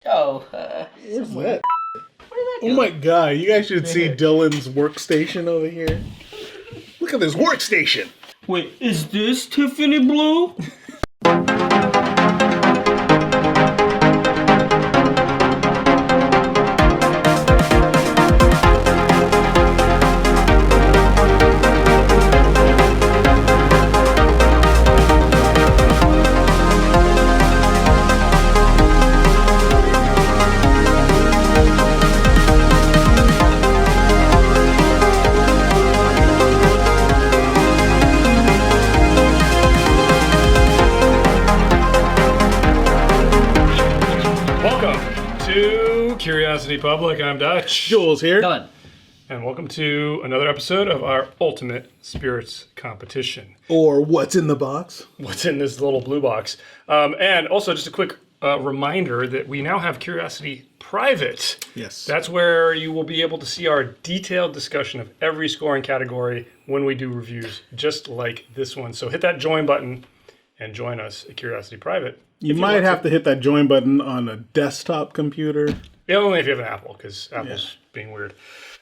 Where's that? Oh my god, you guys should see Dylan's workstation over here. Look at this workstation! Wait, is this Tiffany Blue? Curiosity Public, I'm Dutch. Jules here. Done. And welcome to another episode of our Ultimate Spirits Competition. Or what's in the box? What's in this little blue box? And also just a quick reminder that we now have Curiosity Private. Yes. That's where you will be able to see our detailed discussion of every scoring category when we do reviews, just like this one. So hit that join button and join us at Curiosity Private. You might have to hit that join button on a desktop computer. Yeah, only if you have an Apple, because Apple's being weird.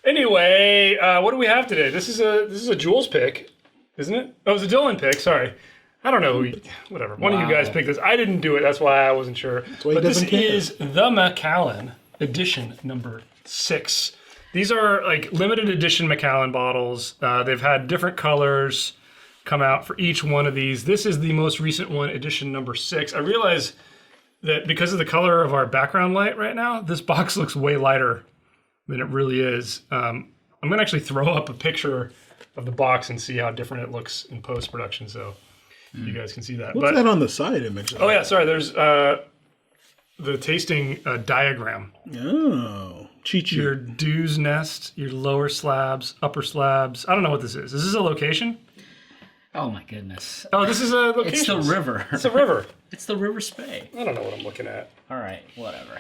Anyway, what do we have today? This is a Jules pick, isn't it? Oh, it's a Dylan pick. Sorry, I don't know. Whatever. One of you guys picked this. I didn't do it. That's why I wasn't sure. But this is the Macallan Edition number 6. These are like limited edition Macallan bottles. They've had different colors come out for each one of these. This is the most recent one, edition number 6. I realize that because of the color of our background light right now, this box looks way lighter than it really is. I'm going to actually throw up a picture of the box and see how different it looks in post-production, so you guys can see that. What's that on the side image? Oh, yeah, sorry. There's the tasting diagram. Oh, cheat sheet. Your dews nest, your lower slabs, upper slabs. I don't know what this is. Is this a location? Oh my goodness. Oh, this is a location. It's the river. It's a river. It's the River Spey. I don't know what I'm looking at. All right, whatever.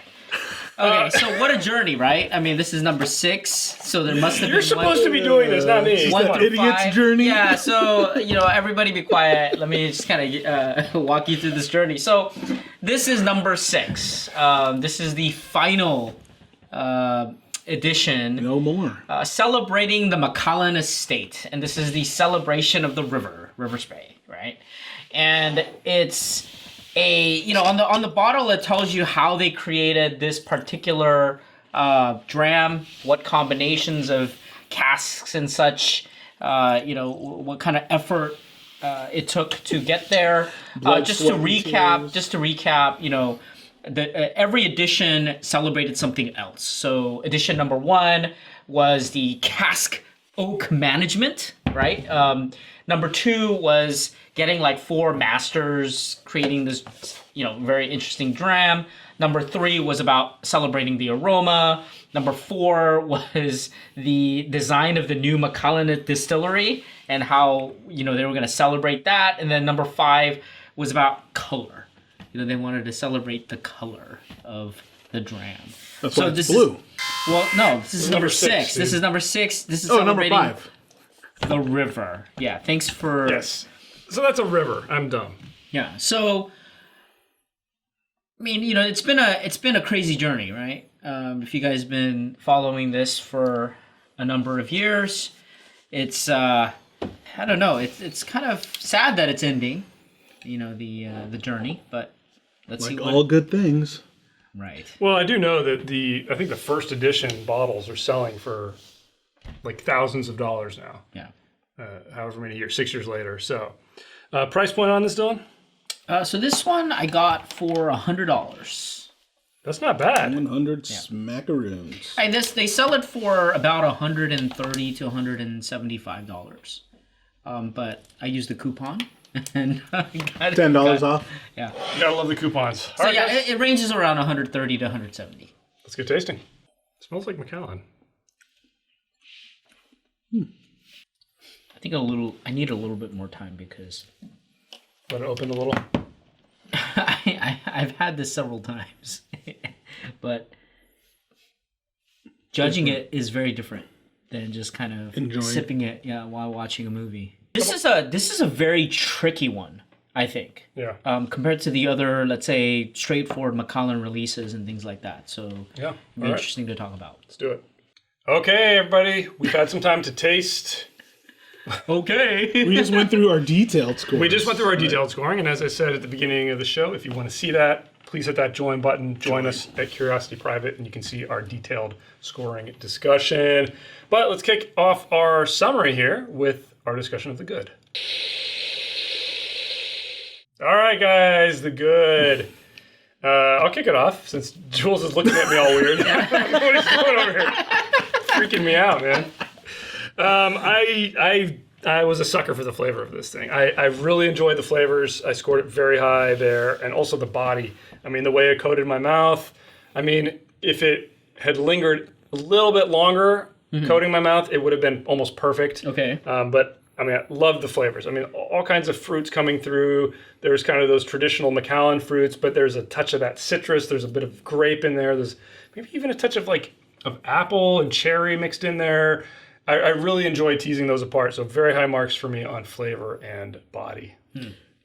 Okay, so what a journey, right? I mean, this is number 6, so there must have been. You're supposed to be doing this, not me. One through idiot's 5. journey. Yeah, so everybody be quiet. Let me just kind of walk you through this journey. So, this is number 6. This is the final edition. No more. Celebrating the Macallan estate, and this is the celebration of the River Spey, right? And it's on the bottle it tells you how they created this particular dram, what combinations of casks and such, what kind of effort it took to get there. Just to recap, every edition celebrated something else. So edition number 1 was the cask oak management, right? Number 2 was getting like 4 masters, creating this, very interesting dram. Number 3 was about celebrating the aroma. Number 4 was the design of the new Macallan distillery and how, they were going to celebrate that. And then number 5 was about color. They wanted to celebrate the color of the dram. That's why it's blue. This is number 6. This is number 6. This is celebrating number 5. the river. Yeah, thanks for... Yes. So that's a river. I'm dumb. Yeah. So, I mean, it's been a crazy journey, right? If you guys been following this for a number of years, it's I don't know. It's kind of sad that it's ending. The journey, but let's see. Like all good things. Right. Well, I do know that I think the first edition bottles are selling for like thousands of dollars now. Yeah. However many years, 6 years later. So, price point on this, Dylan? So this one I got for $100. That's not bad. 100 smackaroons. Hey, they sell it for about $130 to $175. But I used the coupon and I got $10 off. Yeah. You gotta love the coupons. So All right, it ranges around $130 to $170. Let's get tasting. It smells like Macallan. I think I need a little bit more time because Let it open a little. I've had this several times, but judging it is very different than just kind of enjoying sipping it while watching a movie. This is a very tricky one. I think. Yeah. Compared to the other, let's say, straightforward Macallan releases and things like that. So Yeah. it'd be interesting to talk about. Let's do it. Okay, everybody. We've had some time to taste. Okay. We just went through our detailed scores. We just went through our detailed scoring, and as I said at the beginning of the show, if you want to see that, please hit that join button. Join us at Curiosity Private, and you can see our detailed scoring discussion. But let's kick off our summary here with our discussion of the good. All right, guys, the good. I'll kick it off since Jules is looking at me all weird. What is going over here? Freaking me out, man. I was a sucker for the flavor of this thing. I really enjoyed the flavors. I scored it very high there, and also the body. I mean, the way it coated my mouth. I mean, if it had lingered a little bit longer coating my mouth, it would have been almost perfect. Okay. But I mean, I love the flavors. I mean, all kinds of fruits coming through. There's kind of those traditional Macallan fruits, but there's a touch of that citrus. There's a bit of grape in there. There's maybe even a touch of of apple and cherry mixed in there. I really enjoy teasing those apart. So very high marks for me on flavor and body.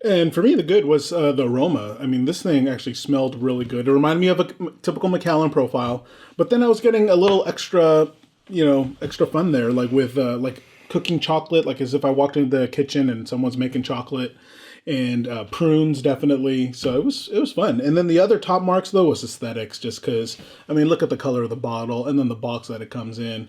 And for me, the good was the aroma. I mean, this thing actually smelled really good. It reminded me of a typical Macallan profile, but then I was getting a little extra fun there, like with cooking chocolate, like as if I walked into the kitchen and someone's making chocolate, and prunes definitely. So it was fun. And then the other top marks though was aesthetics, just because I mean, look at the color of the bottle and then the box that it comes in.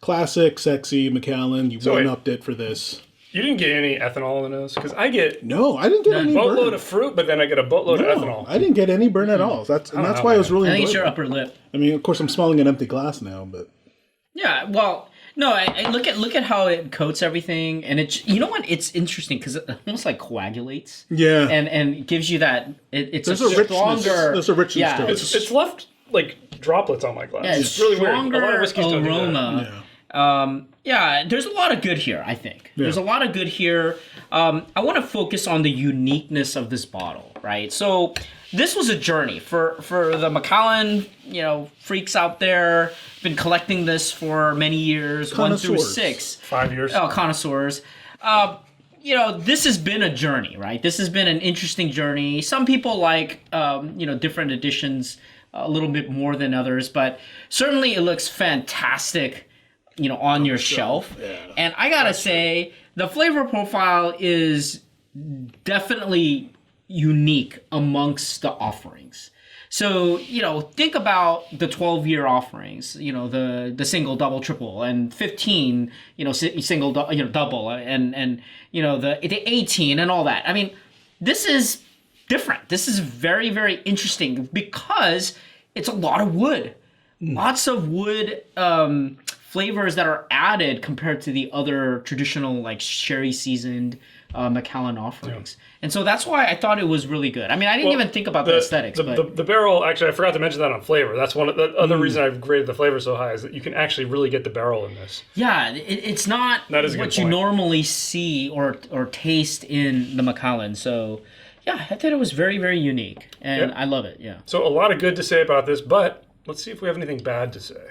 Classic, sexy Macallan. You one-upped it for this. You didn't get any ethanol in those? Because I didn't get any boatload burn. of fruit, but then I get a boatload of ethanol. I didn't get any burn at all. That's why I was really. I think it's your upper lip. I mean, of course, I'm smelling an empty glass now, but Yeah, well, no, I look at how it coats everything, and it. You know what? It's interesting because it almost like coagulates. Yeah, and gives you that. It's there's a richness. stronger. There's a richness yeah, to it. It's left like droplets on my glass. Yeah, it's really weird. A stronger lot of whiskeys don't do that. aroma. There's a lot of good here, I think. Yeah. There's a lot of good here. I want to focus on the uniqueness of this bottle, right? So this was a journey for the Macallan, freaks out there. Been collecting this for many years, 1 through 6. 5 years. Oh, connoisseurs. This has been a journey, right? This has been an interesting journey. Some people like, different editions a little bit more than others, but certainly it looks fantastic, on your shelf. Yeah. And I gotta say, the flavor profile is definitely unique amongst the offerings. So, think about the 12-year offerings, the single, double, triple, and 15, single, double, and the 18 and all that. I mean, this is different. This is very, very interesting because it's a lot of wood. Lots of wood flavors that are added compared to the other traditional, like, sherry seasoned Macallan offerings. Yeah. And so that's why I thought it was really good. I mean, I didn't even think about the aesthetics. But the barrel, actually, I forgot to mention that on flavor. That's one of the other reason I've graded the flavor so high is that you can actually really get the barrel in this. Yeah, it's not what you normally see or taste in the Macallan. So, yeah, I thought it was very, very unique. And I love it, yeah. So a lot of good to say about this, but let's see if we have anything bad to say.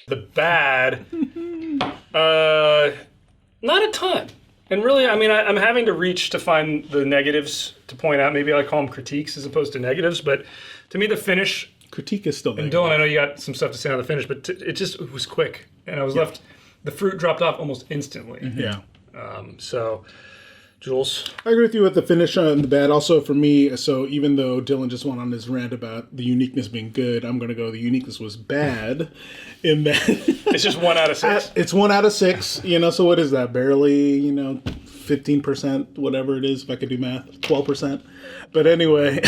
The bad, not a ton. And really, I mean, I'm having to reach to find the negatives to point out. Maybe I call them critiques as opposed to negatives. But to me, the finish... Critique is still there. And Dylan, I know you got some stuff to say on the finish, but it was quick. And I was left... The fruit dropped off almost instantly. Mm-hmm. Yeah. So... Jules? I agree with you with the finish and the bad. Also for me, so even though Dylan just went on his rant about the uniqueness being good, I'm going to go the uniqueness was bad in that... It's just 1 out of 6. It's 1 out of 6, so what is that? Barely, 15%, whatever it is, if I could do math, 12%. But anyway...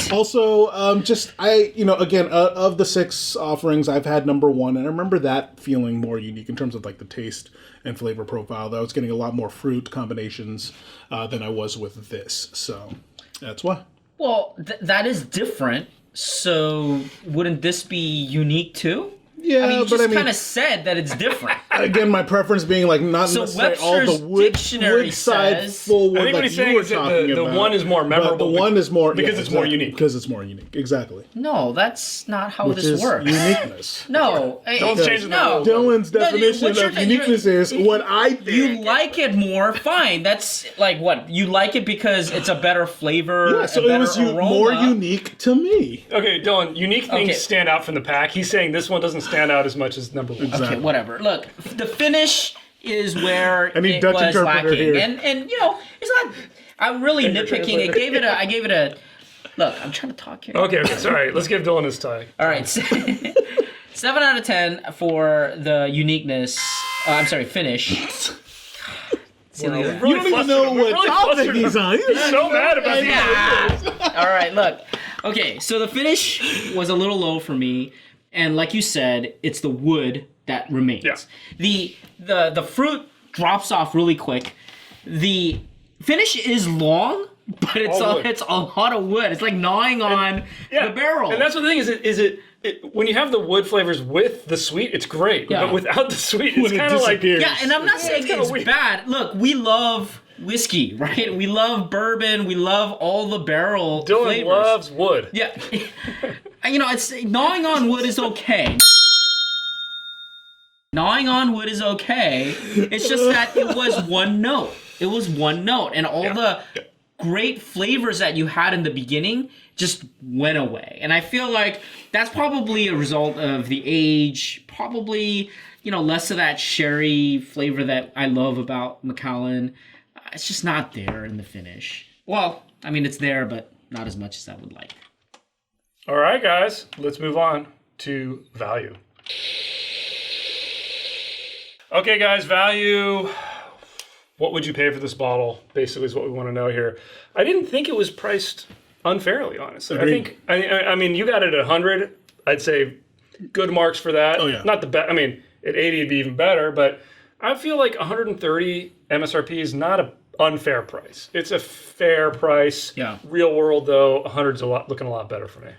Also, again, of the 6 offerings, I've had number 1, and I remember that feeling more unique in terms of like the taste and flavor profile. That I was getting a lot more fruit combinations than I was with this. So that's why. Well, that is different. So wouldn't this be unique too? Yeah, you just kind of said that it's different. again, my preference being like not So necessarily all Webster's the wood dictionary side says- full wood I think what like he's you saying were is that talking the about. one is more memorable But the one is more because it's more unique. Because it's more unique. Exactly. No, that's not how Which this is works. uniqueness. No, Don't change the no. rules. Dylan's No, definition what you're- of uniqueness is what I think. You like it more, fine. That's like what you like it because it's a better flavor. Yeah, so a it better was aroma. more unique to me. Okay, Dylan, unique things Okay. stand out from the pack. He's saying this one doesn't stand out as much as number one. Exactly. Okay, whatever. Look, the finish is where I need it Dutch was interpreter lacking, here. and it's not. I'm really nitpicking. I gave it a. Look, I'm trying to talk here. Okay, sorry. Let's give Dylan his tie. All right. 7 out of 10 for the uniqueness. I'm sorry, finish. See, look at that. You don't even know what topic he's on. He's so mad about the Yeah. All right, look. Okay, so the finish was a little low for me, and like you said, it's the wood that remains. Yeah. The fruit drops off really quick. The finish is long, but it's a lot of wood. It's like gnawing on the barrel. And that's the thing is when you have the wood flavors with the sweet, it's great. Yeah. But without the sweet, it's When it kind of like disappears. Yeah, and I'm not saying kinda it's weird. bad. Look, we love whiskey, right? We love bourbon. We love all the barrel Dylan flavors. loves wood. Yeah. It's gnawing on wood is okay. Gnawing on wood is okay. It's just that it was one note. It was one note. And all the great flavors that you had in the beginning just went away. And I feel like that's probably a result of the age, probably, less of that sherry flavor that I love about Macallan. It's just not there in the finish. Well, I mean, it's there, but not as much as I would like. All right, guys, let's move on to value. Okay, guys, value. What would you pay for this bottle? Basically, is what we want to know here. I didn't think it was priced unfairly, honestly. Agreed. I mean, you got it at 100. I'd say good marks for that. Oh, yeah. Not the best. I mean, at 80 it'd be even better, but I feel like 130 MSRP is not an unfair price. It's a fair price. Yeah. Real world, though, 100's looking a lot better for me.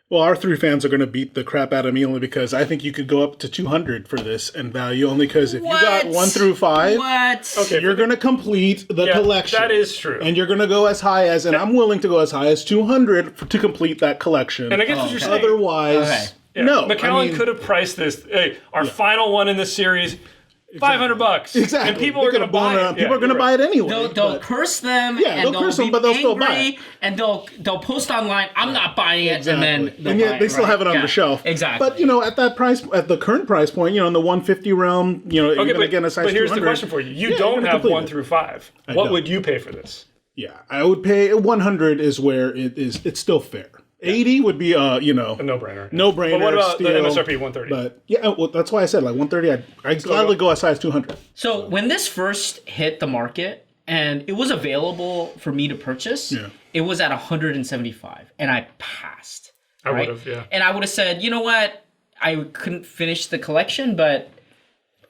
Well, our three fans are going to beat the crap out of me only because I think you could go up to 200 for this and value only because if you got 1 through 5, What? Okay, you're going to complete the collection. That is true. And you're going to go as high as, and I'm willing to go as high as 200 to complete that collection. And I guess what you're saying. Otherwise, Okay. Yeah, no. Macallan could have priced this. Hey, our final one in this series, $500. Exactly. And people are going to buy it. People are going to buy it anyway. They'll but- curse them, Yeah, and they'll they'll curse be them, but they'll still angry, buy it. and they'll post online, "I'm not buying it," and then they'll and buy yet they it, still right? have it on Yeah, the shelf. Exactly. But at that price, at the current price point, in the 150 realm, you're Okay, going to get a size but here's the 200. question for you. You Yeah, don't you're gonna have complete 1 it. through 5. What don't. would you pay for this? Yeah, I would pay 100 is where it is. It's still fair. 80 would be A no-brainer. no-brainer. But what about the steal, MSRP 130? But yeah, well, that's why I said like 130. I'd gladly go as high as 200. So when this first hit the market and it was available for me to purchase, it was at 175, and I passed. I would have, yeah. And I would have said, you know what? I couldn't finish the collection, but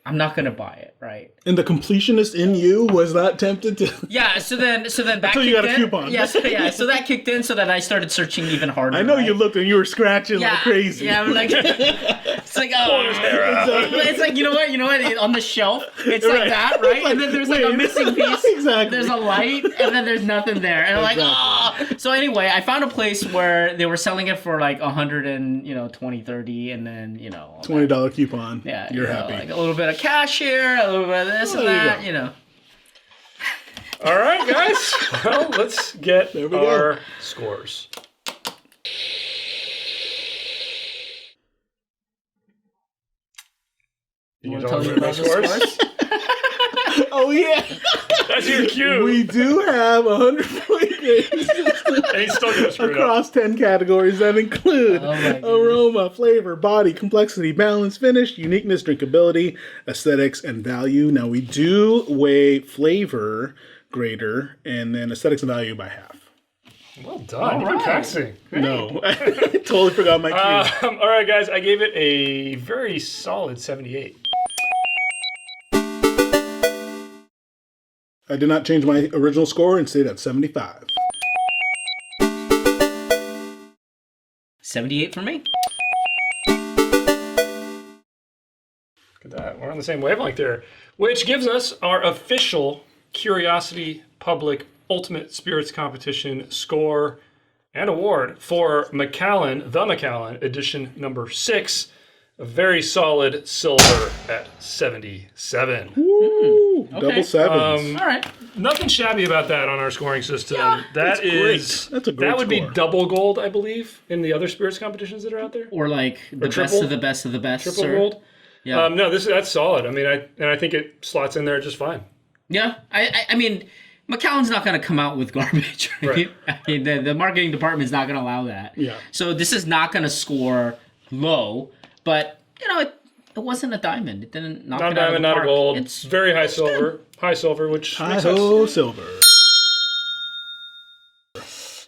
I'm not gonna buy it, right? And the completionist in you was not tempted to. Yeah. So then that Until you kicked got a in. coupon. So that kicked in. So then I started searching even harder. I know right? you looked and you were scratching like crazy. Yeah, I'm like, it's like, it's like, you know what? On the shelf, it's like Right. that, right? It's like, and then there's like a wait. missing piece. Exactly. There's a light, and then there's nothing there, and I'm like, Exactly. So anyway, I found a place where they were selling it for like 120, 30, and then all that. $20 coupon. Yeah, You're happy. Like a little bit of cash here, a little bit of this and there you that, All right, guys. Well, let's get we our go. scores. You Want guys to all tell you remember about the scores? Oh yeah, That's your cue. we do have 100 point games And he's still going to screw it up. across 10 categories that include Oh my goodness. aroma, flavor, body, complexity, balance, finish, uniqueness, drinkability, aesthetics, and value. Now we do weigh flavor greater and then aesthetics and value by half. Well done. You've been right. practicing. No, I totally forgot my cue. All right, guys. I gave it a very solid 78. I did not change my original score and stayed at 75. 78 for me. at that. We're on the same wavelength there, which gives us our official Curiosity Public Ultimate Spirits Competition score and award for Macallan, the Macallan Edition number 6. A very solid silver at 77. Woo! Okay. Double sevens. All right. Nothing shabby about that on our scoring system. Yeah, That is great. That's a great that would score. be double gold, I believe, in the other spirits competitions that are out there. Or like the triple? best of the best of the best. Triple sir. gold. Yeah. No, that's solid. I mean, I think it slots in there just fine. Yeah. I mean, Macallan's not going to come out with garbage, right? Right. I mean, the marketing department's not going to allow that. Yeah. So this is not going to score low, but you know, it wasn't a diamond. It didn't knock Not it out of diamond, the not a park. gold. It's Very high silver. High silver, which makes sense. Hi-ho, silver.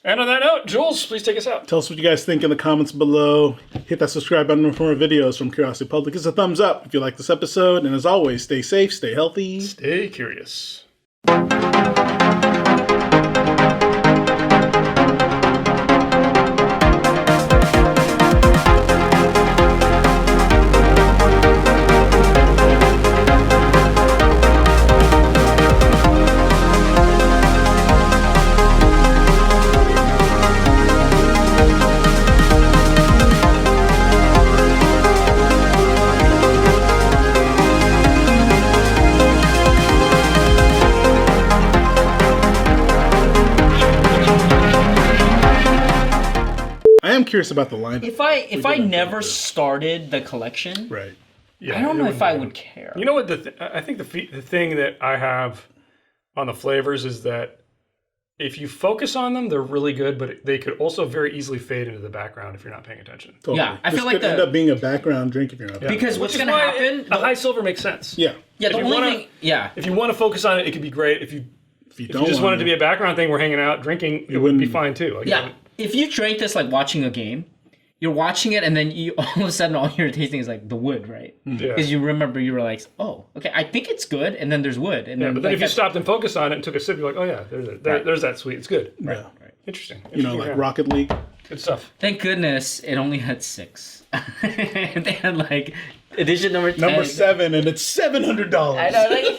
And on that note, Jules, please take us out. Tell us what you guys think in the comments below. Hit that subscribe button for more videos from Curiosity Public. Give us a thumbs up if you like this episode. And as always, stay safe, stay healthy. Stay curious. I am curious about the lineup. if I never started the collection, Right. Yeah, I don't it know would if I be- would care. You know what? I think the thing that I have on the flavors is that if you focus on them, they're really good, but they could also very easily fade into the background if you're not paying attention. Totally. Yeah, I This feel like could end up being a background drink if you're not. Because Which what's is going to why happen? a high silver makes sense. Yeah. Yeah, the if you only wanna- thing. Yeah. If you want to focus on it, it could be great. If you If you If don't you just want wanted to be a background thing, we're hanging out, drinking, it would be wouldn't- fine too. Like, Yeah. If you drank this like watching a game, you're watching it and then you all of a sudden all you're tasting is like the wood, right? Yeah. Because you remember you were like, oh, okay, I think it's good, and then there's wood, and Yeah, then but then like, if you stopped and focused on it and took a sip, you're like, oh yeah, there's that sweet. It's good. Yeah. Interesting. You know, like Rocket League. Good stuff. Thank goodness it only had 6. They had like edition number 10. Number 7, and it's $700. I know, like,